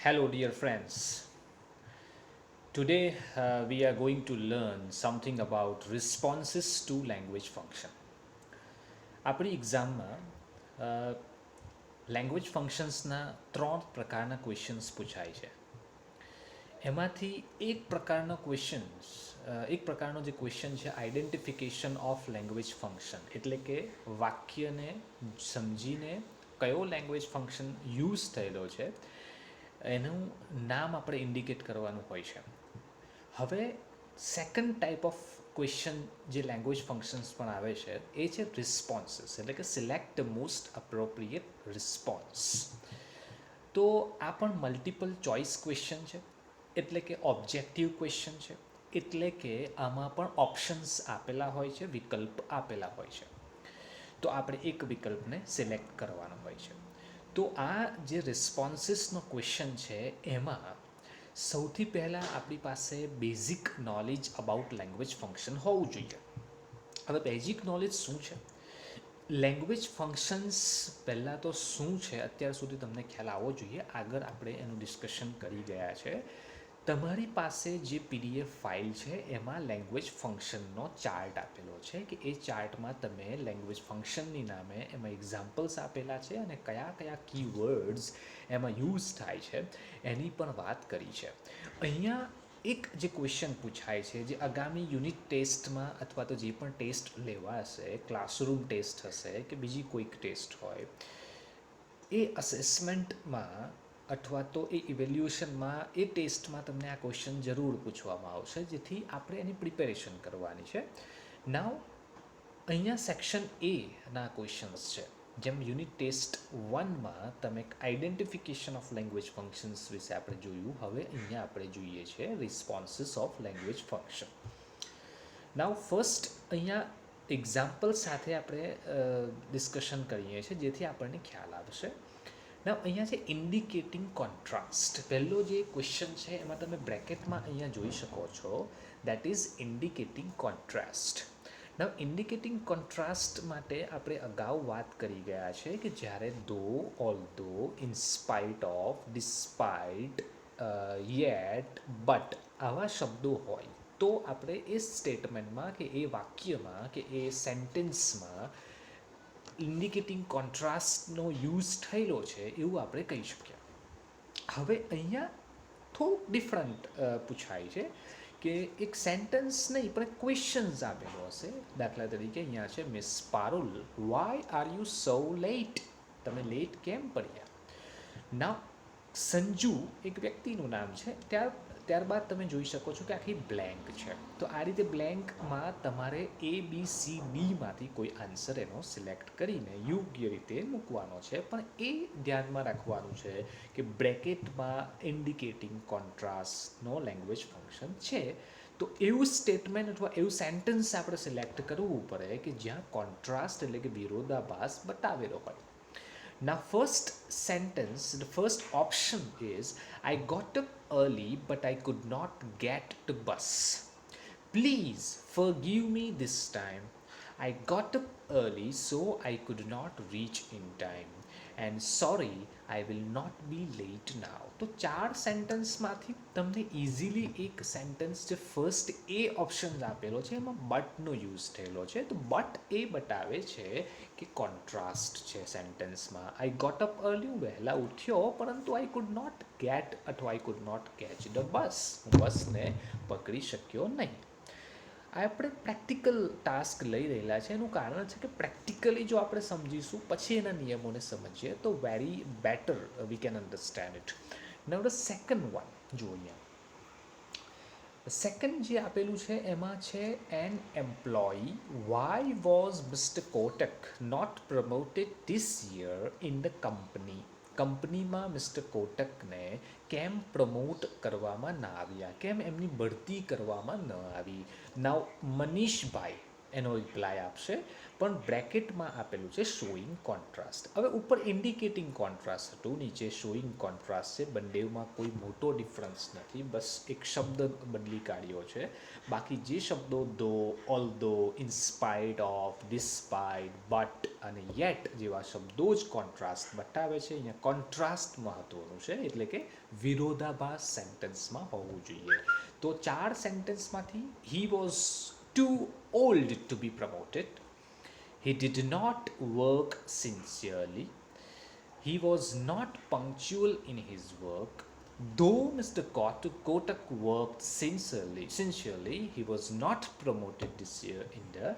Hello, dear friends. Today we are going to learn something about responses to language function. આપણી એક્ઝામમાં language ફંક્શન્સના ત્રણ પ્રકારના questions પૂછાય છે. એમાંથી એક પ્રકારનો જે ક્વેશ્ચન છે આઈડેન્ટિફિકેશન ઓફ લેંગ્વેજ ફંક્શન, એટલે કે વાક્યને સમજીને કયો લેંગ્વેજ ફંક્શન યુઝ થયેલો છે એનું નામ આપણે ઇન્ડિકેટ કરવાનું હોય છે. હવે સેકન્ડ ટાઈપ ઓફ ક્વેશ્ચન જે લેંગ્વેજ ફંક્શન્સ પણ આવે છે એ છે રિસ્પોન્સીસ, એટલે કે select the most appropriate response. તો આ પણ મલ્ટિપલ ચોઇસ ક્વેશ્ચન છે, એટલે કે ઓબ્જેક્ટિવ ક્વેશ્ચન છે, એટલે કે આમાં પણ ઓપ્શન્સ આપેલા હોય છે, વિકલ્પ આપેલા હોય છે. તો આપણે એક વિકલ્પને સિલેક્ટ કરવાનો હોય છે. તો આ જે રિસ્પોન્સીસનો ક્વેશ્ચન છે એમાં સૌથી પહેલાં આપણી પાસે basic knowledge about language function હોવું જોઈએ. હવે બેઝિક નોલેજ શું છે? લેંગ્વેજ ફંક્શન્સ પહેલાં તો શું છે અત્યાર સુધી તમને ખ્યાલ આવવો જોઈએ. આગળ આપણે એનું ડિસ્કશન કરી ગયા છે. તમારી પાસે જે પીડીએફ ફાઇલ છે એમાં લેંગ્વેજ ફંક્શનનો ચાર્ટ આપેલો છે કે એ ચાર્ટમાં તમે લેંગ્વેજ ફંક્શનની નામે એમાં એક્ઝામ્પલ્સ આપેલા છે અને કયા કયા કીવર્ડ્સ એમાં યુઝ થાય છે એની પણ વાત કરી છે. અહીંયા એક જે ક્વેશ્ચન પૂછાય છે, જે આગામી યુનિટ ટેસ્ટમાં અથવા તો જે પણ ટેસ્ટ લેવાશે, ક્લાસરૂમ ટેસ્ટ હશે કે બીજી કોઈક ટેસ્ટ હોય, એ અસેસમેન્ટમાં અથવા તો એ ઇવેલ્યુએશનમાં, એ ટેસ્ટમાં તમને આ ક્વેશ્ચન જરૂર પૂછવામાં આવશે, જેથી આપણે એની પ્રિપેરેશન કરવાની છે. નાવ અહીંયા સેક્શન એના ક્વેશ્ચન્સ છે. જેમ યુનિટ ટેસ્ટ 1માં તમે આઈડેન્ટિફિકેશન ઓફ લેંગ્વેજ ફંક્શન્સ વિશે આપણે જોયું, હવે અહીંયા આપણે જોઈએ છે responses of language function. Now first અહીંયા એક્ઝામ્પલ સાથે આપણે ડિસ્કશન કરીએ છીએ જેથી આપણને ખ્યાલ આવશે. નાવ અહીંયા છે ઇન્ડિકેટિંગ કોન્ટ્રાસ્ટ. પહેલો જે ક્વેશ્ચન છે એમાં તમે બ્રેકેટમાં અહીંયા જોઈ શકો છો, that is indicating contrast. Now indicating contrast માટે આપણે અગાઉ વાત કરી ગયા છે કે જ્યારે though, although, in spite of, despite, yet, but આવા શબ્દો હોય તો આપણે એ સ્ટેટમેન્ટમાં કે એ વાક્યમાં કે એ સેન્ટેન્સમાં ઇન્ડિકેટિંગ કોન્ટ્રાસ્ટનો યુઝ થયેલો છે એવું આપણે કહી શકીએ. હવે અહીંયા થોડુંક ડિફરન્ટ પૂછાય છે કે એક સેન્ટેન્સ નહીં પણ ક્વેશ્ચન્સ આપેલો હશે. દાખલા તરીકે અહીંયા છે, miss Parul, why are you so late? તમે લેટ કેમ પડ્યા? ના, સંજુ એક વ્યક્તિનું નામ છે. ત્યારબાદ તમે જોઈ શકો છો કે આખી બ્લેન્ક છે. તો આ રીતે બ્લેન્કમાં તમારે ABCDમાંથી કોઈ આન્સર એનો સિલેક્ટ કરીને યોગ્ય રીતે મૂકવાનો છે. પણ એ ધ્યાનમાં રાખવાનું છે કે બ્રેકેટમાં ઇન્ડિકેટિંગ કોન્ટ્રાસ્ટનો લેંગ્વેજ ફંક્શન છે. તો એવું સ્ટેટમેન્ટ અથવા એવું સેન્ટેન્સ આપણે સિલેક્ટ કરવું પડે કે જ્યાં કોન્ટ્રાસ્ટ એટલે કે વિરોધાભાસ બતાવેલો હોય. Now, first sentence, the first option is, I got up early but I could not get the bus. Please forgive me this time. I got up early so I could not reach in time. And sorry, I will not be late now. તો ચાર સેન્ટેન્સમાંથી તમને easily એક sentence જે first એ option આપેલો છે એમાં બટનો use થયેલો છે. તો બટ એ બતાવે છે કે કોન્ટ્રાસ્ટ છે સેન્ટેન્સમાં. આઈ ગોટ અપ અર્લી, હું વહેલા ઉઠ્યો પરંતુ આઈ કુડ નોટ ગેટ અથવા I could not catch the bus, હું બસને પકડી શક્યો નહીં. આપણે પ્રેક્ટિકલ ટાસ્ક લઈ રહેલા છે. એનું કારણ છે કે પ્રેક્ટિકલી જો આપણે સમજીશું પછી એના નિયમોને સમજીએ તો very better we can understand it. Now the second one જો અહીંયા સેકન્ડ જે આપેલું છે એમાં છે, an employee, why was mister Kotak not promoted this year in the company? કંપનીમાં મિસ્ટર કોટકને કેમ પ્રમોટ કરવામાં ના આવ્યા, કેમ એમની બઢતી કરવામાં ન આવી? નાવ મનીષભાઈ, એનો રિપ્લાય આપશે, પણ બ્રેકેટમાં આપેલું છે શોઈંગ કોન્ટ્રાસ્ટ. હવે ઉપર ઇન્ડિકેટિંગ કોન્ટ્રાસ્ટ હતું, નીચે શોઈંગ કોન્ટ્રાસ્ટ છે. બંનેમાં કોઈ મોટો ડિફરન્સ નથી, બસ એક શબ્દ બદલી કાઢ્યો છે. બાકી જે શબ્દો ધો, ઓલ્ધો, ઇન્સ્પાયર્ડ ઓફ, ડિસ્પાઇટ, બટ અને યેટ જેવા શબ્દો જ કોન્ટ્રાસ્ટ બતાવે છે. અહીંયા કોન્ટ્રાસ્ટ મહત્વનું છે, એટલે કે વિરોધાભાસ સેન્ટેન્સમાં હોવું જોઈએ. તો 4 સેન્ટેન્સમાંથી he was too old to be promoted. He did not work sincerely. He was not punctual in his work. Though Mr. Kotak worked sincerely, he was not promoted this year in the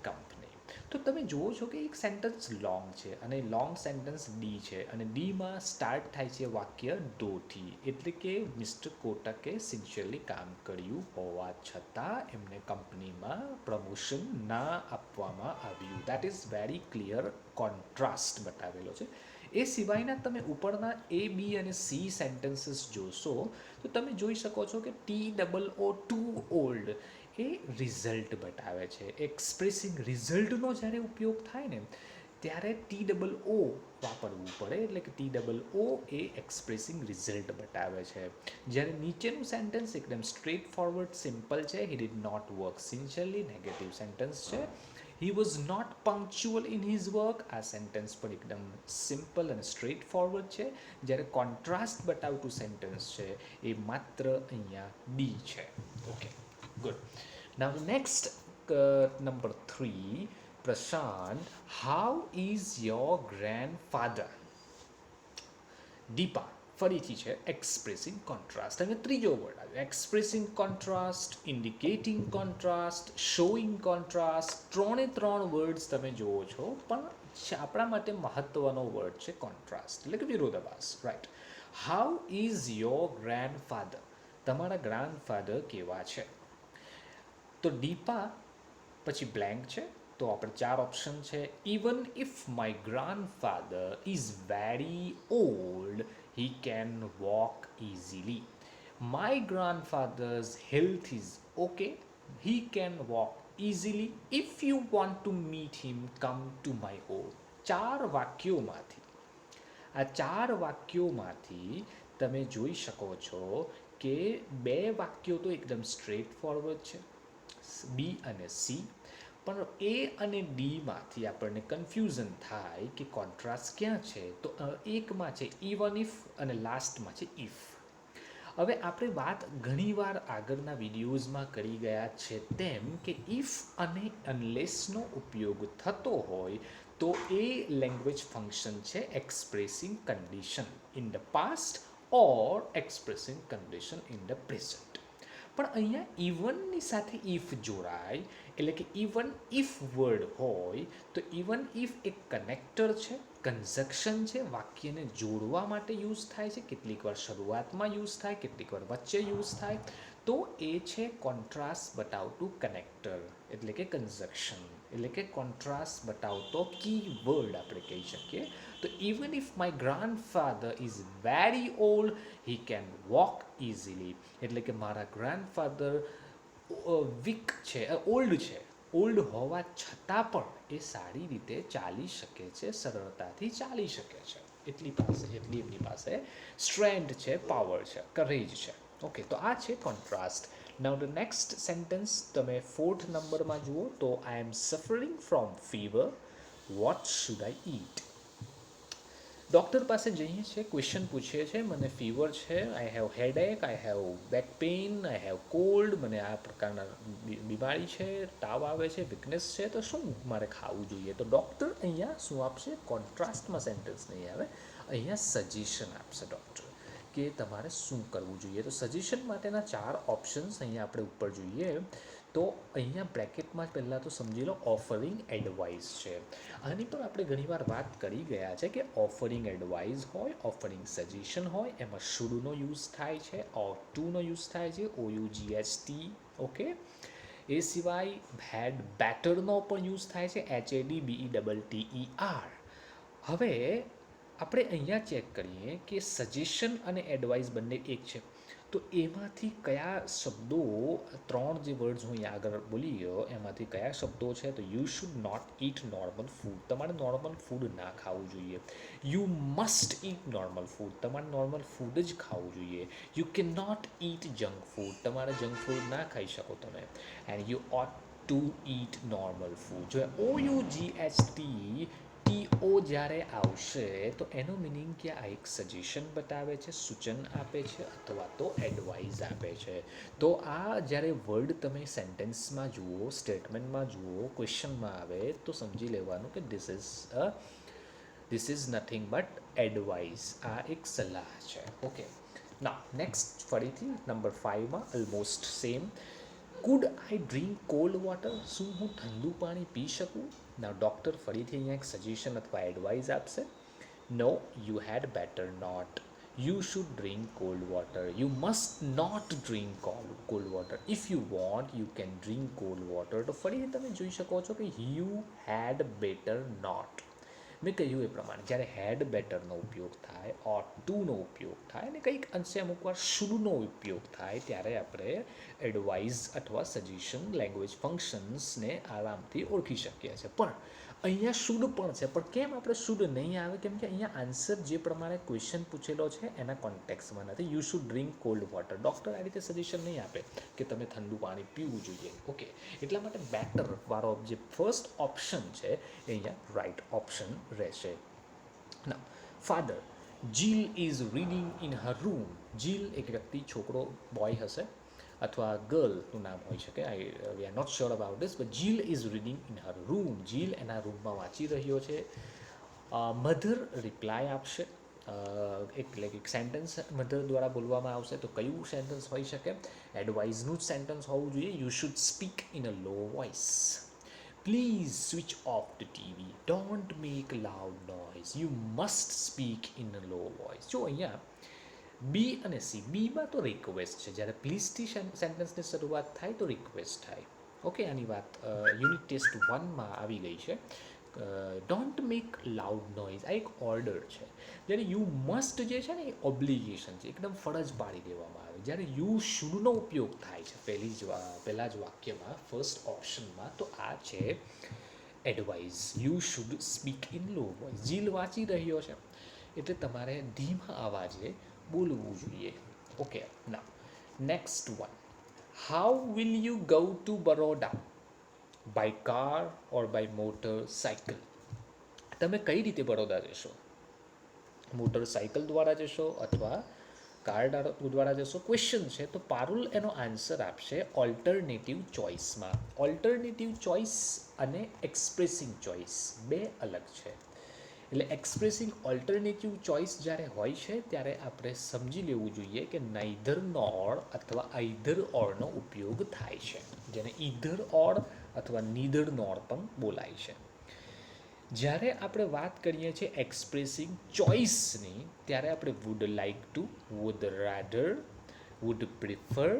company. તો તમે જુઓ છો કે એક sentence long છે અને long sentence D છે અને ડીમાં સ્ટાર્ટ થાય છે વાક્ય ડોથી, એટલે કે મિસ્ટર કોટકે સિન્સિયરલી કામ કર્યું હોવા છતાં એમને કંપનીમાં પ્રમોશન ના આપવામાં આવ્યું. That is very clear contrast બતાવેલો છે. એ સિવાયના તમે ઉપરના એ, બી અને સી સેન્ટેન્સીસ જોશો તો તમે જોઈ શકો છો કે TOO ટુ ઓલ્ડ એ રિઝલ્ટ બતાવે છે. એક્સપ્રેસિંગ રિઝલ્ટનો જ્યારે ઉપયોગ થાય ને ત્યારે TOO વાપરવું પડે, એટલે કે TOO એ એક્સપ્રેસિંગ રિઝલ્ટ બતાવે છે. જ્યારે નીચેનું સેન્ટેન્સ એકદમ સ્ટ્રેટ ફોરવર્ડ સિમ્પલ છે, he did not work sincerely, negative sentence છે. He was not punctual in his work, આ સેન્ટેન્સ પણ એકદમ સિમ્પલ અને સ્ટ્રેટ ફોરવર્ડ છે. જ્યારે કોન્ટ્રાસ્ટ બતાવતું સેન્ટેન્સ છે એ માત્ર અહીંયા ડી છે. Okay, good. Now the next number 3, Prashant, how is your grandfather? Deepa ફરીથી છે એક્સપ્રેસિંગ કોન્ટ્રાસ્ટ. અને ત્રીજો વર્ડ આવ્યો expressing contrast, indicating contrast, showing contrast. 3 words તમે જુઓ છો, પણ આપણા માટે મહત્વનો વર્ડ છે કોન્ટ્રાસ્ટ, એટલે કે વિરોધાભાસ. Right. How is your grandfather? તમારા ગ્રાન્ડફાધર કેવા છે? તો દીપા પછી બ્લેન્ક છે, તો આપણે 4 ઓપ્શન છે. Even if my grandfather is very old, he can walk easily. My grandfather's health is okay, he can walk easily. If you want to meet him, come to my home. 4 વાક્યોમાંથી તમે જોઈ શકો છો કે 2 વાક્યો તો એકદમ સ્ટ્રેટ ફોરવર્ડ છે, બી અને સી, પણ એ અને ડીમાંથી આપણને કન્ફ્યુઝન થાય કે કોન્ટ્રાસ્ટ ક્યાં છે. તો એકમાં છે ઇવન ઇફ અને લાસ્ટમાં છે ઇફ. હવે આપણે વાત ઘણીવાર આગળના વિડીયોઝમાં કરી ગયા છે તેમ કે ઇફ અને અનલેસનો ઉપયોગ થતો હોય તો એ લેંગ્વેજ ફંક્શન છે expressing condition in the past or expressing condition in the present. પણ અહીંયા ઇવનની સાથે ઇફ જોડાય, એટલે કે ઇવન ઇફ વર્ડ હોય તો ઇવન ઇફ એક કનેક્ટર છે, કન્ઝક્શન છે, વાક્યને જોડવા માટે યુઝ થાય છે. કેટલીક વાર શરૂઆતમાં યુઝ થાય, કેટલીક વાર વચ્ચે યુઝ થાય. તો એ છે કોન્ટ્રાસ્ટ બતાવતું કનેક્ટર, એટલે કે કન્ઝક્શન, એટલે કે કોન્ટ્રાસ્ટ બતાવતો કી વર્ડ આપણે કહી શકીએ. તો even if my grandfather is very old, he can walk easily, એટલે કે મારા ગ્રાન્ડફાધર વીક છે, ઓલ્ડ હોવા છતાં પણ એ સારી રીતે ચાલી શકે છે, સરળતાથી ચાલી શકે છે. એટલી એમની પાસે સ્ટ્રેન્થ છે, પાવર છે, કરેજ છે. ઓકે, તો આ છે contrast. Now the next sentence તમે 4th નંબરમાં જુઓ તો I am suffering from fever, what should I eat? Doctor પાસે જઈએ છીએ, ક્વેશ્ચન પૂછીએ છીએ, મને ફીવર છે, I have headache, I have back pain, I have cold, મને આ પ્રકારના બીમારી છે, તાવ આવે છે, વીકનેસ છે, તો શું મારે ખાવું જોઈએ? તો ડૉક્ટર અહીંયા શું આપશે? કોન્ટ્રાસ્ટમાં સેન્ટેન્સ નહીં આવે, અહીંયા સજેશન આપશે ડૉક્ટર કે તમારે શું કરવું જોઈએ. તો સજેશન માટેના 4 ઓપ્શન્સ અહીંયા આપણે ઉપર જોઈએ તો અહીંયા બ્રેકેટમાં પહેલાં તો સમજી લો ઓફરિંગ એડવાઇસ છે. આની પર આપણે ઘણીવાર વાત કરી ગયા છે કે ઓફરિંગ એડવાઇસ હોય, ઓફરિંગ સજેશન હોય, એમાં શુડનો યુઝ થાય છે, ઓર ટુનો યુઝ થાય છે, OUGHT. ઓકે, એ સિવાય હેડ બેટરનો પણ યુઝ થાય છે, HADBETTER. હવે આપણે અહીંયા ચેક કરીએ કે સજેશન અને એડવાઇસ બંને એક છે, તો એમાંથી કયા શબ્દો, ત્રણ જે વર્ડ્સ હું અહીંયા આગળ બોલી ગયો એમાંથી કયા શબ્દો છે, તો you should not eat normal food, તમારે નોર્મલ ફૂડ ના ખાવું જોઈએ. You must eat normal food, તમારે નોર્મલ ફૂડ જ ખાવું જોઈએ. You can not eat junk food, તમારે જંક ફૂડ ના ખાઈ શકો તમે. And you ought to eat normal food. જો OUGHT જ્યારે આવશે તો એનો મિનિંગ કે આ એક સજેશન બતાવે છે, સૂચન આપે છે અથવા તો એડવાઇસ આપે છે. તો આ જ્યારે વર્ડ તમે સેન્ટેન્સમાં જુઓ, સ્ટેટમેન્ટમાં જુઓ, ક્વેશ્ચનમાં આવે તો સમજી લેવાનું કે this is nothing but advice. આ એક સલાહ છે. ઓકે, ના નેક્સ્ટ ફરીથી નંબર 5માં ઓલમોસ્ટ સેમ. કુડ આઈ ડ્રિંક કોલ્ડ વોટર, શું હું ઠંડુ પાણી પી શકું? ના ડૉક્ટર ફરીથી અહીંયા એક સજેશન અથવા એડવાઇસ આપશે. No, you had better not, you should drink cold water, you must not drink cold water, if you want you can drink cold water. તો ફરીથી તમે જોઈ શકો છો કે યુ હેડ બેટર નોટ. મેં કહ્યું એ પ્રમાણે જ્યારે હેડ બેટરનો ઉપયોગ થાય, ઓટ ટુનો ઉપયોગ થાય અને કંઈક અંશે અમુક વાર શુડનો ઉપયોગ થાય ત્યારે આપણે એડવાઇસ અથવા સજેશન લેંગ્વેજ ફંક્શન્સને આરામથી ઓળખી શકીએ છીએ. પણ અહીંયા શુડ પણ છે, પણ કેમ આપણે શુડ નહીં આવે? કેમ કે અહીંયા આન્સર જે પ્રમાણે ક્વેશ્ચન પૂછેલો છે એના કોન્ટેક્સમાં નથી. You should drink cold water, doctor આ રીતે સજેશન નહીં આપે કે તમે ઠંડુ પાણી પીવું જોઈએ. ઓકે, એટલા માટે બેટર વાળો જે ફર્સ્ટ ઓપ્શન છે એ અહીંયા રાઇટ ઓપ્શન રહેશે. ના father, Jill is reading in her room. Jill એક વ્યક્તિ, છોકરો, બોય હશે અથવા ગર્લનું નામ હોઈ શકે, we are not sure about this, but Jill is reading in her room. Jill એના રૂમમાં વાંચી રહ્યો છે. મધર રિપ્લાય આપશે, એટલે એક સેન્ટેન્સ મધર દ્વારા બોલવામાં આવશે. તો કયું સેન્ટેન્સ હોઈ શકે? એડવાઇઝનું જ સેન્ટેન્સ હોવું જોઈએ. You should speak in a low voice, please switch off the TV, don't make loud noise, you must speak in a low voice. જો અહીંયા બી અને સી, બીમાં તો રિક્વેસ્ટ છે, જ્યારે પ્લીઝથી સેન્ટેન્સની શરૂઆત થાય તો રિક્વેસ્ટ થાય. ઓકે, આની વાત યુનિટ ટેસ્ટ 1માં આવી ગઈ છે. ડોન્ટ મેક લાઉડ નોઇઝ આ એક ઓર્ડર છે, જ્યારે યુ મસ્ટ જે છે ને એ ઓબ્લિગેશન છે, એકદમ ફરજ પાડી દેવામાં આવે. જ્યારે યુ શુડનો ઉપયોગ થાય છે પહેલાં જ વાક્યમાં, ફર્સ્ટ ઓપ્શનમાં, તો આ છે advise. You should speak in low voice. Jill વાંચી રહ્યો છે એટલે તમારે ધીમા અવાજે બોલવું જોઈએ. ઓકે, ના next one. How will you go to Baroda? By car or by motorcycle. તમે કઈ રીતે બરોડા જશો? મોટરસાયકલ દ્વારા જશો અથવા કાર દ્વારા જશો? ક્વેશ્ચન છે, તો પારુલ એનો આન્સર આપશે ઓલ્ટરનેટિવ ચોઇસમાં. ઓલ્ટરનેટિવ ચોઇસ અને એક્સપ્રેસિંગ ચોઇસ બે અલગ છે. એટલે એક્સપ્રેસિંગ ઓલ્ટરનેટિવ ચોઇસ જ્યારે હોય છે ત્યારે આપણે સમજી લેવું જોઈએ કે નાઈધર નોર અથવા આઈધર ઓરનો ઉપયોગ થાય છે, જેને ઈધર ઓર અથવા નીધર નોર પણ બોલાય છે. જ્યારે આપણે વાત કરીએ છીએ એક્સપ્રેસિંગ ચોઇસની, ત્યારે આપણે would like to, would rather, would prefer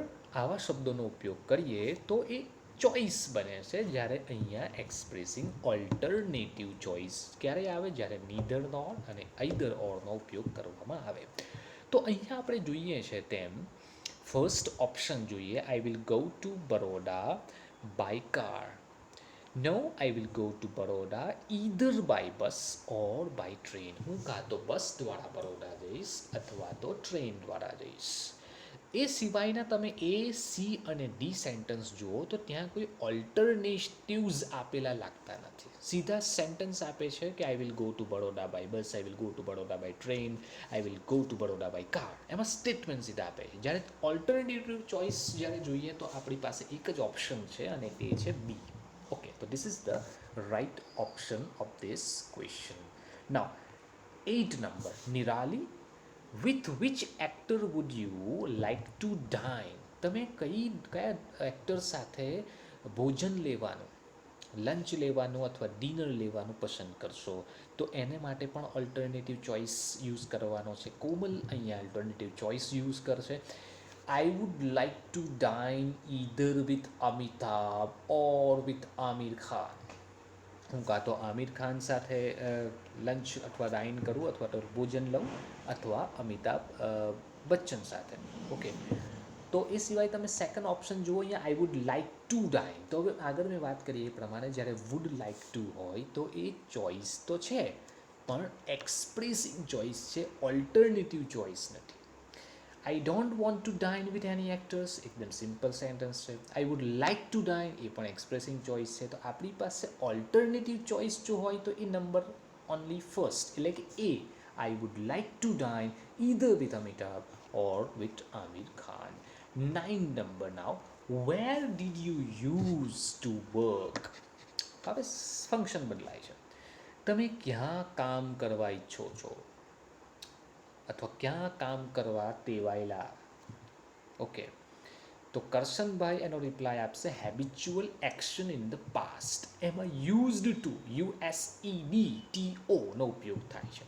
આવા શબ્દોનો ઉપયોગ કરીએ તો એ ચોઇસ બને છે. જ્યારે અહીંયા એક્સપ્રેસિંગ ઓલ્ટરનેટિવ ચોઇસ ક્યારે આવે? જ્યારે નીધર નોર અને આઈધર ઓરનો ઉપયોગ કરવામાં આવે. તો અહીંયા આપણે જોઈએ છે તેમ ફર્સ્ટ ઓપ્શન જોઈએ, I will go to Baroda by car. No, I will go to Baroda either by bus or by train. હું કાં તો બસ દ્વારા બરોડા જઈશ અથવા તો ટ્રેન દ્વારા જઈશ. એ સિવાયના તમે એ, સી અને ડી સેન્ટેન્સ જુઓ તો ત્યાં કોઈ ઓલ્ટરનેટિવ્સ આપેલા લાગતા નથી. સીધા સેન્ટેન્સ આપે છે કે I will go to Baroda by bus, I will go to Baroda by train, I will go to Baroda by car. એમાં સ્ટેટમેન્ટ સીધા આપે છે. જ્યારે ઓલ્ટરનેટિવ ચોઇસ જ્યારે જોઈએ તો આપણી પાસે એક જ ઓપ્શન છે અને તે છે બી. Okay, so this is the right option of this question. Now, 8 number, Nirali, with which actor would you like to dine? તમે કયા એક્ટર સાથે ભોજન લેવાનું, લંચ લેવાનું અથવા ડિનર લેવાનું પસંદ કરશો? તો એને માટે પણ ઓલ્ટરનેટિવ ચોઇસ યુઝ કરવાનો છે. કોમલ અહીંયા ઓલ્ટરનેટિવ ચોઇસ યુઝ કરશે. I would like to dine either with Amitabh or with Amir Khan. હું કાં તો આમિર ખાન સાથે લંચ અથવા ડાઇન કરું અથવા તો ભોજન લઉં અથવા અમિતાભ બચ્ચન સાથે. ઓકે, તો એ સિવાય તમે સેકન્ડ ઓપ્શન જુઓ અહીંયા, આઈ વુડ લાઇક ટુ ડાઇન. તો હવે આગળ મેં વાત કરી એ પ્રમાણે જ્યારે વુડ લાઇક ટુ હોય તો એ ચોઇસ તો છે પણ એક્સપ્રેસિંગ ચોઇસ છે, ઓલ્ટરનેટિવ ચોઇસ નથી. I don't want to dine with any actors એકદમ સિમ્પલ સેન્ટેન્સ છે. I would like to dine એ પણ એક્સપ્રેસિંગ ચોઇસ છે. તો આપણી પાસે ઓલ્ટરનેટિવ ચોઇસ જો હોય તો એ નંબર ઓનલી ફર્સ્ટ એટલે કે એ, I would like to dine either with Amitabh or with Amir Khan. 9 number now. Where did you used to work? હવે ફંક્શન બદલાય છે. તમે ક્યાં કામ કરવા ઈચ્છો છો અથવા ક્યાં કામ કરવા ટેવાયેલા. ઓકે, તો કરશનભાઈ એનો રિપ્લાય આપશે habitual action in the past. એમાં યુઝડ ટુ USED નો ઉપયોગ થાય છે.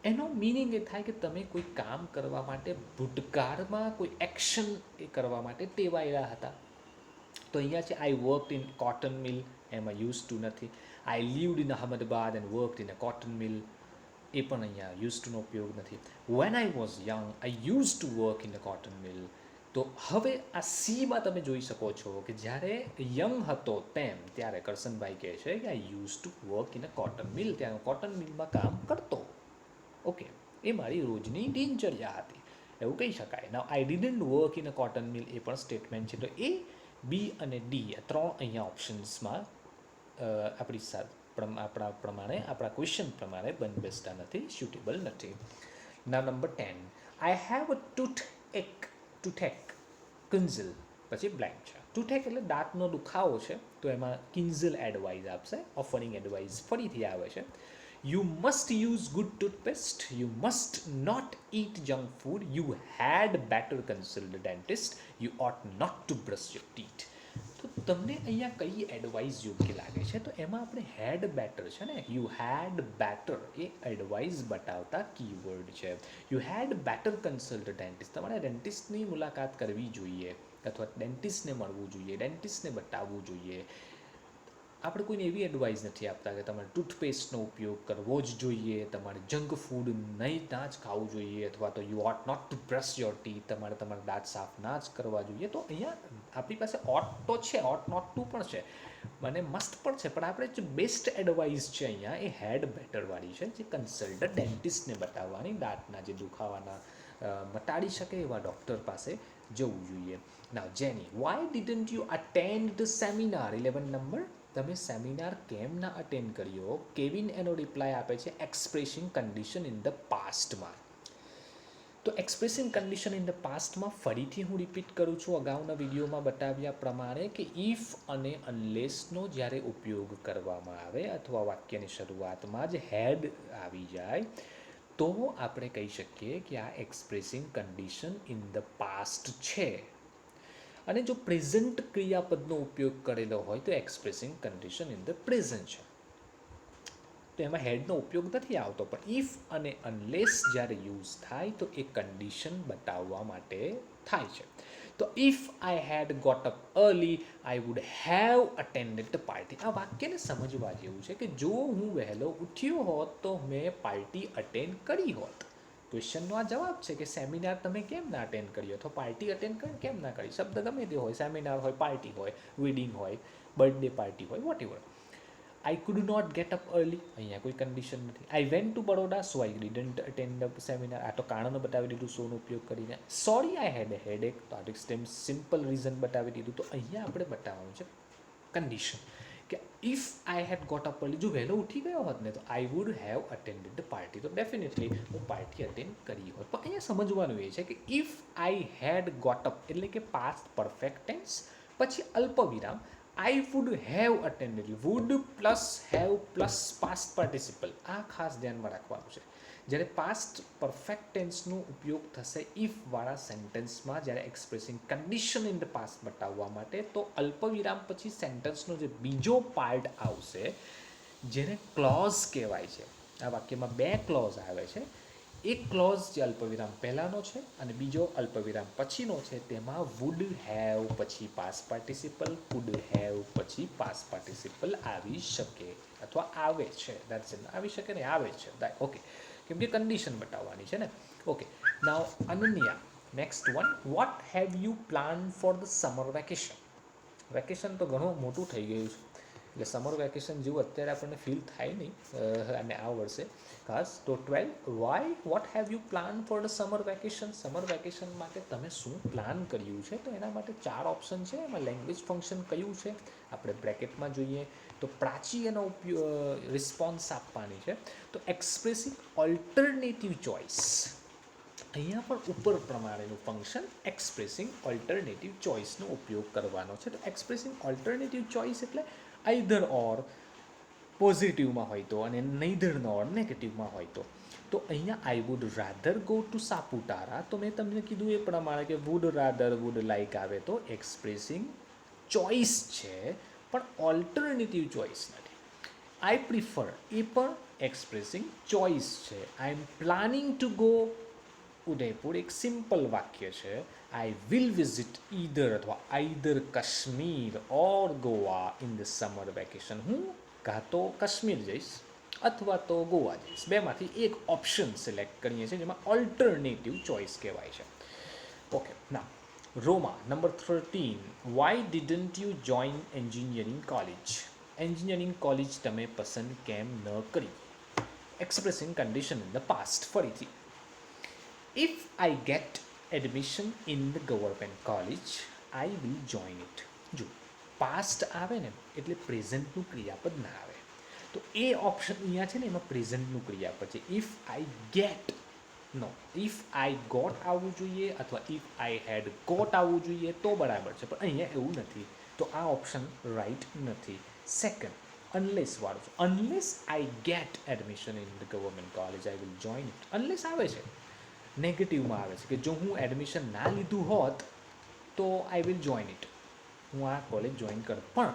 એનો મિનિંગ એ થાય કે તમે કોઈ કામ કરવા માટે ભૂતકાળમાં કોઈ એક્શન એ કરવા માટે ટેવાયેલા હતા. તો અહીંયા છે I worked in cotton mill, એમાં યુઝ ટુ નથી. I lived in Ahmedabad and worked in a cotton mill, એ પણ અહીંયા યુઝ ટુનો ઉપયોગ નથી. When I was young I use to work in a cotton mill. તો હવે આ સીમાં તમે જોઈ શકો છો કે જ્યારે યંગ હતો તેમ ત્યારે કરશનભાઈ કહે છે કે I use to work in a cotton mill, ત્યાં કોટન મિલમાં કામ કરતો. ઓકે, એ મારી રોજની દિનચર્યા હતી એવું કહી શકાય. Now I didn't work in a cotton mill એ પણ સ્ટેટમેન્ટ છે. તો એ, બી અને ડી આ ત્રણ અહીંયા ઓપ્શન્સમાં આપણા પ્રમાણે આપણા ક્વેશ્ચન પ્રમાણે બંધબેસતા નથી, સ્યુટેબલ નથી. નાવ નંબર 10, આઈ હેવ અ ટૂથેક કિન્ઝલ, પછી બ્લેન્ક છે. ટૂથેક એટલે દાંતનો દુખાવો છે, તો એમાં કિન્ઝલ એડવાઇસ આપશે, ઓફરિંગ એડવાઇસ ફરીથી આવે છે. You must use good toothpaste. You must not eat junk food. You had better consult the dentist. You ought not to brush your teeth. તો તમને અહીંયા કઈ એડવાઇસ યોગ્ય લાગે છે? તો એમાં આપણે હેડ બેટર છે ને, યુ હેડ બેટર એ એડવાઇસ બતાવતા કીવર્ડ છે. You had better consult dentist, તમારે ડેન્ટિસ્ટની મુલાકાત કરવી જોઈએ અથવા ડેન્ટિસ્ટને મળવું જોઈએ, ડેન્ટિસ્ટને બતાવવું જોઈએ. આપણે કોઈને એવી એડવાઇસ નથી આપતા કે તમારે ટૂથપેસ્ટનો ઉપયોગ કરવો જ જોઈએ, તમારે જંક ફૂડ નહીં ના જ ખાવું જોઈએ, અથવા તો you ought not to brush your teeth, તમારે તમારા દાંત સાફ ના જ કરવા જોઈએ. તો અહીંયા આપણી પાસે ઓટ તો છે, ઓટ નોટ ટુ પણ છે અને મસ્ટ પણ છે, પણ આપણે જે બેસ્ટ એડવાઇસ છે અહીંયા એ હેડ બેટરવાળી છે, જે કન્સલ્ટ ડેન્ટિસ્ટને બતાવવાની, દાંતના જે દુખાવાના મટાડી શકે એવા ડૉક્ટર પાસે જવું જોઈએ. નાવ જેની, Y didn't you attend the seminar? 11 number, તમે સેમિનાર કેમ ના અટેન્ડ કર્યો? કેવિન એનો રિપ્લાય આપે છે એક્સપ્રેસિંગ કન્ડિશન ઇન ધ પાસ્ટમાં. તો એક્સપ્રેસિંગ કન્ડિશન ઇન ધ પાસ્ટમાં ફરીથી હું રિપીટ કરું છું અગાઉના વિડીયોમાં બતાવ્યા પ્રમાણે કે ઇફ અને અનલેસનો જ્યારે ઉપયોગ કરવામાં આવે અથવા વાક્યની શરૂઆતમાં જ હેડ આવી જાય તો આપણે કહી શકીએ કે આ expressing condition in the past છે. અને જો પ્રેઝન્ટ ક્રિયાપદનો ઉપયોગ કરેલો હોય તો expressing condition in the present છે. તો એમાં હેડનો ઉપયોગ નથી આવતો, પણ ઇફ અને અનલેસ જ્યારે યુઝ થાય તો એ કન્ડિશન બતાવવા માટે થાય છે. તો if I had got up early I would have attended the party. આ વાક્યને સમજવા જેવું છે કે જો હું વહેલો ઉઠ્યો હોત તો મેં પાર્ટી અટેન્ડ કરી હોત. ક્વેશ્ચનનો આ જવાબ છે કે સેમિનાર તમે કેમ ના અટેન્ડ કર્યો અથવા પાર્ટી અટેન્ડ કેમ ના કરી. શબ્દ ગમે તે હોય, સેમિનાર હોય, પાર્ટી હોય, વેડિંગ હોય, બર્થડે પાર્ટી હોય, whatever. I could not get up early, અહીંયા કોઈ કન્ડિશન નથી. I went to Baroda so I didn't attend the seminar, આ તો કારણો બતાવી દીધું સોનો ઉપયોગ કરીને. Sorry I head A headache, તો આ સિમ્પલ રીઝન બતાવી દીધું. તો અહીંયા આપણે બતાવવાનું છે કન્ડિશન કે if I had got up early, જો વહેલો ઉઠી ગયો હોત ને તો I would have attended the party, તો ડેફિનેટલી હું પાર્ટી અટેન્ડ કરી હોત. પણ અહીંયા સમજવાનું એ છે કે if I had got up એટલે કે પાસ્ટ પરફેક્ટ ટેન્સ પછી અલ્પ વિરામ I would have attended, would plus have plus past participle, આ ખાસ ધ્યાનમાં રાખવાનું છે. જ્યારે પાસ્ટ પરફેક્ટ ટેન્સનો ઉપયોગ થશે ઇફવાળા સેન્ટેન્સમાં, જ્યારે expressing condition in the past બતાવવા માટે, તો અલ્પવિરામ પછી સેન્ટેન્સનો જે બીજો પાર્ટ આવશે જેને ક્લોઝ કહેવાય છે, આ વાક્યમાં 2 ક્લોઝ આવે છે, એક ક્લોઝ જે અલ્પવિરામ પહેલાંનો છે અને બીજો અલ્પવિરામ પછીનો છે તેમાં વુડ હેવ પછી પાસ પાર્ટિસિપલ, કુડ હેવ પછી પાસ પાર્ટિસિપલ આવી શકે અથવા આવે છે, દેટ્સ ઇટ, આવી શકે ને આવે છે, ઓકે, કેમ કે કન્ડિશન બતાવવાની છે ને. Okay, now Ananya, next one, what have you plan for the summer vacation? Vacation તો ઘણું મોટું થઈ ગયું છે એટલે સમર વેકેશન જેવું અત્યારે આપણને ફીલ થાય નહીં અને આ વર્ષે ખાસ. તો 12, Y what have you plan for the summer vacation? Summer vacation માટે તમે શું પ્લાન કર્યું છે? તો એના માટે 4 ઓપ્શન છે. એમાં લેંગ્વેજ ફંક્શન કયું છે આપણે બ્રેકેટમાં જોઈએ તો પ્રાચી એનો રિસ્પોન્સ આપવાની છે. તો એક્સપ્રેસિંગ ઓલ્ટરનેટિવ ચોઇસ, અહીંયા પણ ઉપર પ્રમાણેનું ફંક્શન એક્સપ્રેસિંગ ઓલ્ટરનેટિવ ચોઇસનો ઉપયોગ કરવાનો છે. તો એક્સપ્રેસિંગ ઓલ્ટરનેટિવ ચોઇસ એટલે આઈધર ઓર પોઝિટિવમાં હોય તો અને નહીધર ઓર નેગેટિવમાં હોય તો. તો અહીંયા I would rather go to Saputara, તો મેં તમને કીધું એ પ્રમાણે કે વુડ રાધર વુડ લાઈક આવે તો એક્સપ્રેસિંગ ચોઇસ છે પણ ઓલ્ટરનેટિવ ચોઇસ નથી. આઈ પ્રિફર એ પણ એક્સપ્રેસિંગ ચોઇસ છે. આઈ એમ પ્લાનિંગ ટુ ગો ઉદયપુર એક સિમ્પલ વાક્ય છે. આઈ વિલ વિઝિટ ઈધર અથવા either Kashmir or Goa in the summer vacation, હું કાં તો કાશ્મીર જઈશ અથવા તો ગોવા જઈશ, બેમાંથી એક ઓપ્શન સિલેક્ટ કરીએ છીએ જેમાં ઓલ્ટરનેટિવ ચોઇસ કહેવાય છે. ઓકે, ના Roma number 13, why didn't you join engineering college? Engineering college તમે પસંદ કેમ ન કરી? Expressing condition in the past, ફરીથી if I get admission in the government college I will join it. જો પાસ્ટ આવે ને એટલે પ્રેઝન્ટનું ક્રિયાપદ ના આવે, તો એ ઓપ્શન અહીંયા છે ને એમાં પ્રેઝન્ટનું ક્રિયાપદ છે. If I get, no, if I got આવવું જોઈએ અથવા ઇફ આઈ હેડ ગોટ આવવું જોઈએ તો બરાબર છે, પણ અહીંયા એવું નથી, તો આ ઓપ્શન રાઈટ નથી. સેકન્ડ, અનલેસ વાળું છે. Unless I get admission in the government college I will join it. Unless આવે છે નેગેટિવમાં આવે છે કે જો હું એડમિશન ના લીધું હોત તો આઈ વિલ જોઈન ઇટ, હું આ કોલેજ જોઈન કર, પણ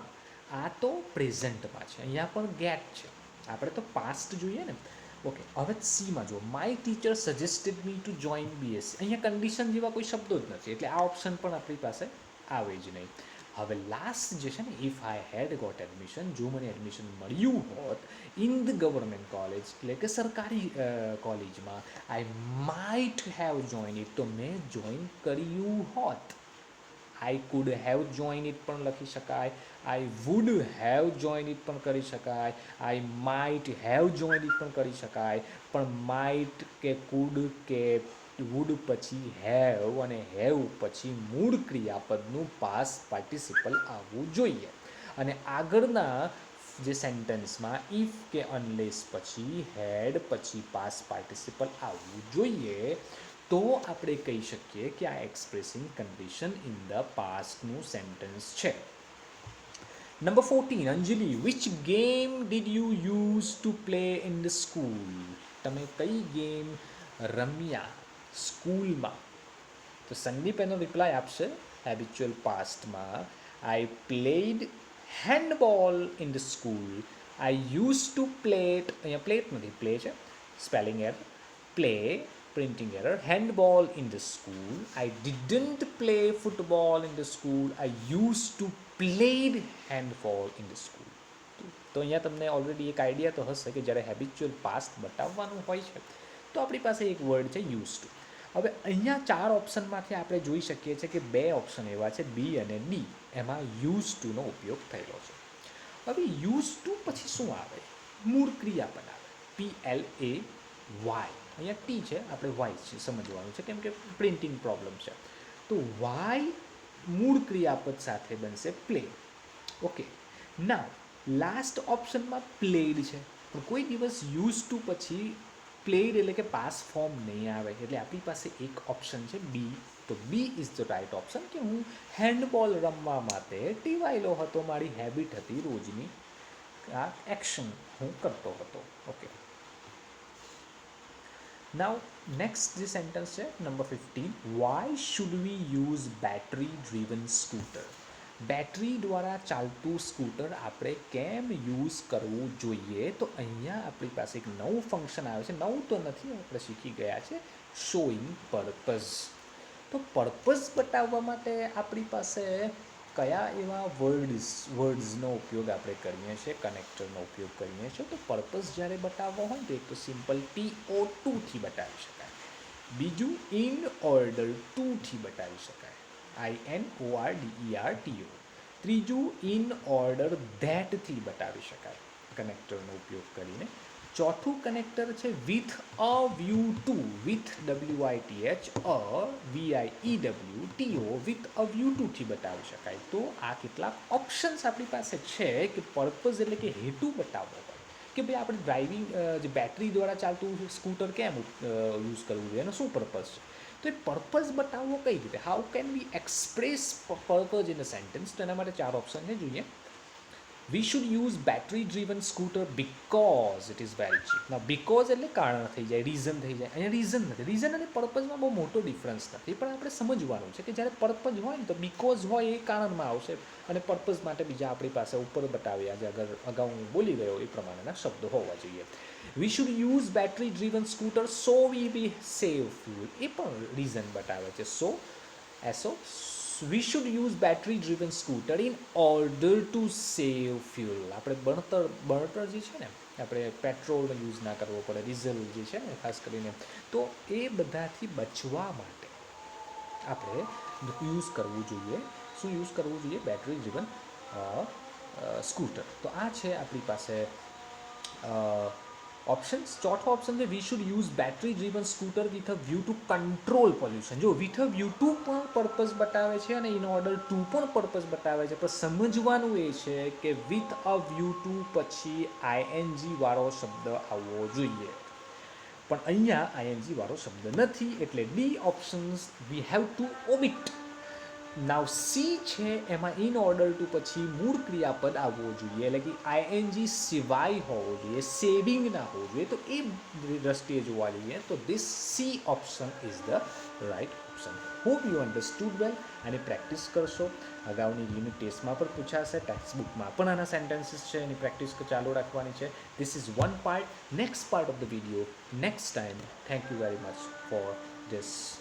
આ તો પ્રેઝન્ટમાં છે, અહીંયા પણ ગેટ છે, આપણે તો પાસ્ટ જોઈએ ને. ઓકે, હવે સીમાં જુઓ, my teacher suggested me to join BSc. અહીંયા કન્ડિશન જેવા કોઈ શબ્દો જ નથી એટલે આ ઓપ્શન પણ આપણી પાસે આવે જ નહીં. હવે લાસ્ટ જે છે ને, if I had got admission, જો મને એડમિશન મળ્યું હોત ઇન ધ ગવર્મેન્ટ કોલેજ એટલે કે સરકારી કોલેજમાં, આઈ માઇટ હેવ જોઈન ઇટ, તો મેં જોઈન કર્યું હોત. I could have join it પણ લખી શકાય, આઈ વુડ હેવ જોઈન ઇટ પણ કરી શકાય, આઈ માઇટ હેવ જોઈન ઇટ પણ કરી શકાય, પણ માઇટ કે કુડ કે વુડ પછી હેવ અને હેવ પછી મૂળ ક્રિયાપદનું પાસ પાર્ટિસિપલ આવવું જોઈએ. અને આગળના જે સેન્ટેન્સમાં ઇફ કે અનલેસ પછી હેડ પછી પાસ પાર્ટિસિપલ આવવું જોઈએ, તો આપણે કહી શકીએ કે આ એક્સપ્રેસિંગ કન્ડિશન ઇન ધ પાસ્ટનું સેન્ટેન્સ છે. Number 14, Anjali, which game did you use to play in the school? તમે કઈ ગેમ રમ્યા સ્કૂલમાં? તો સંદીપ એનો રિપ્લાય આપશે હેબિચ્યુઅલ પાસ્ટમાં, I played handball in the school, I use to plate, અહીંયા પ્લેટ નથી પ્લે છે, spelling error, play printing error, handball in the school, I didn't play football in the school, I used to played handball in the school. તો અહીંયા તમને already એક idea તો હશે કે જ્યારે હેબિચ્યુઅલ પાસ્ટ બતાવવાનું હોય છે તો આપણી પાસે એક વર્ડ છે યુઝ ટુ. હવે અહીંયા 4 ઓપ્શનમાંથી આપણે જોઈ શકીએ છીએ કે 2 ઓપ્શન એવા છે બી અને ડી, એમાં યુઝ ટુનો ઉપયોગ થયેલો છે. હવે યુઝ ટુ પછી શું આવે? મૂળ ક્રિયાપદ આવે, PLAY. અહીંયા ટી છે, આપણે વાય છે સમજવાનું છે કેમ કે પ્રિન્ટિંગ પ્રોબ્લેમ છે. તો વાય મૂળ ક્રિયાપદ સાથે બનશે પ્લે. ઓકે, ના લાસ્ટ ઓપ્શનમાં પ્લેડ છે, પણ કોઈ દિવસ યુઝ ટુ પછી પ્લેડ એટલે કે પાસ ફોર્મ નહીં આવે, એટલે આપણી પાસે એક ઓપ્શન છે બી. તો B is the right option કે હું હેન્ડબોલ રમવા માટે ટેવાયેલો હતો, મારી હેબિટ હતી રોજની, આ એક્શન હું કરતો હતો. ઓકે, નાવ નેક્સ્ટ જે સેન્ટેન્સ છે number 15, why should we use battery driven scooter? Battery દ્વારા ચાલતું સ્કૂટર આપણે કેમ યુઝ કરવું જોઈએ? તો અહીંયા આપણી પાસે એક નવું ફંક્શન આવે છે. નવું તો નથી, આપણે શીખી ગયા છે, શોઈંગ પર્પઝ. તો પર્પઝ બતાવવા માટે આપણી પાસે કયા એવા વર્ડ્સનો ઉપયોગ આપણે કરીએ છીએ? કનેક્ટરનો ઉપયોગ કરીએ છીએ. તો પર્પઝ જ્યારે બતાવવો હોય તો એક તો સિમ્પલ TO2થી બતાવી શકાય. બીજું ઇન ઓર્ડર ટુથી બતાવી શકાય, INORDERTO. ત્રીજું ઇન ઓર્ડર ધેટથી બતાવી શકાય કનેક્ટરનો ઉપયોગ કરીને. ચોથું કનેક્ટર છે with a view to, with WITH a VIEWTO, with a view ટુથી બતાવી શકાય. તો આ કેટલાક ઓપ્શન્સ આપણી પાસે છે કે પર્પઝ એટલે કે હેતુ બતાવવો હોય કે ભાઈ આપણે ડ્રાઇવિંગ જે બેટરી દ્વારા ચાલતું સ્કૂટર કેમ યુઝ કરવું જોઈએ, એનો શું પર્પઝ છે. તો એ પર્પઝ બતાવવો કઈ રીતે, how can we express purpose in a sentence? તો એના માટે 4 ઓપ્શન છે, જોઈએ. We should use battery driven scooter because it is very cheap. ના, બિકોઝ એટલે કારણ થઈ જાય, રીઝન થઈ જાય. અહીંયા રીઝન નથી. રીઝન અને પર્પઝમાં બહુ મોટો ડિફરન્સ નથી, પણ આપણે સમજવાનું છે કે જ્યારે પર્પઝ હોય ને તો બિકોઝ હોય એ કારણમાં આવશે, અને પર્પઝ માટે બીજા આપણી પાસે ઉપર બતાવ્યા જે અગાઉ હું બોલી ગયો એ પ્રમાણેના શબ્દો હોવા જોઈએ. We should use battery driven scooter so we be save fuel, એ પણ રીઝન બતાવે છે. So also we should use battery driven scooter in order to save fuel. આપણે બળતર જે છે ને, આપણે પેટ્રોલનો યુઝ ના કરવો પડે, ડીઝલ જે છે ને ખાસ કરીને, તો એ બધાથી બચવા માટે આપણે યુઝ કરવું જોઈએ. શું યુઝ કરવું જોઈએ? Battery driven scooter. તો આ છે આપણી પાસે ઓપ્શન્સ. ચોથો ઓપ્શન છે વી should use battery driven scooter with a view two control pollution. જો વિથ અ વ્યૂ ટુ પણ પર્પઝ બતાવે છે અને ઇન ઓર્ડર ટુ પણ પર્પઝ બતાવે છે, પણ સમજવાનું એ છે કે વિથ અ વ્યૂ ટુ પછી ING વાળો શબ્દ આવવો જોઈએ, પણ અહીંયા ING વાળો શબ્દ નથી, એટલે D options we have to omit. Now C છે એમાં ઇન ઓર્ડર ટુ પછી મૂળ ક્રિયાપદ આવવો જોઈએ, એટલે કે ING સિવાય હોવો જોઈએ, સેવિંગ ના હોવું જોઈએ. તો એ દ્રષ્ટિએ જોવા જઈએ તો this C option is the right option. Hope you understood well. અને પ્રેક્ટિસ કરશો. અગાઉની યુનિટ ટેસ્ટમાં પણ પૂછાશે, ટેક્સ્ટબુકમાં પણ આના સેન્ટેન્સીસ છે, એની પ્રેક્ટિસ ચાલુ રાખવાની છે. This is one part. Next part of the video next time. Thank you very much for this.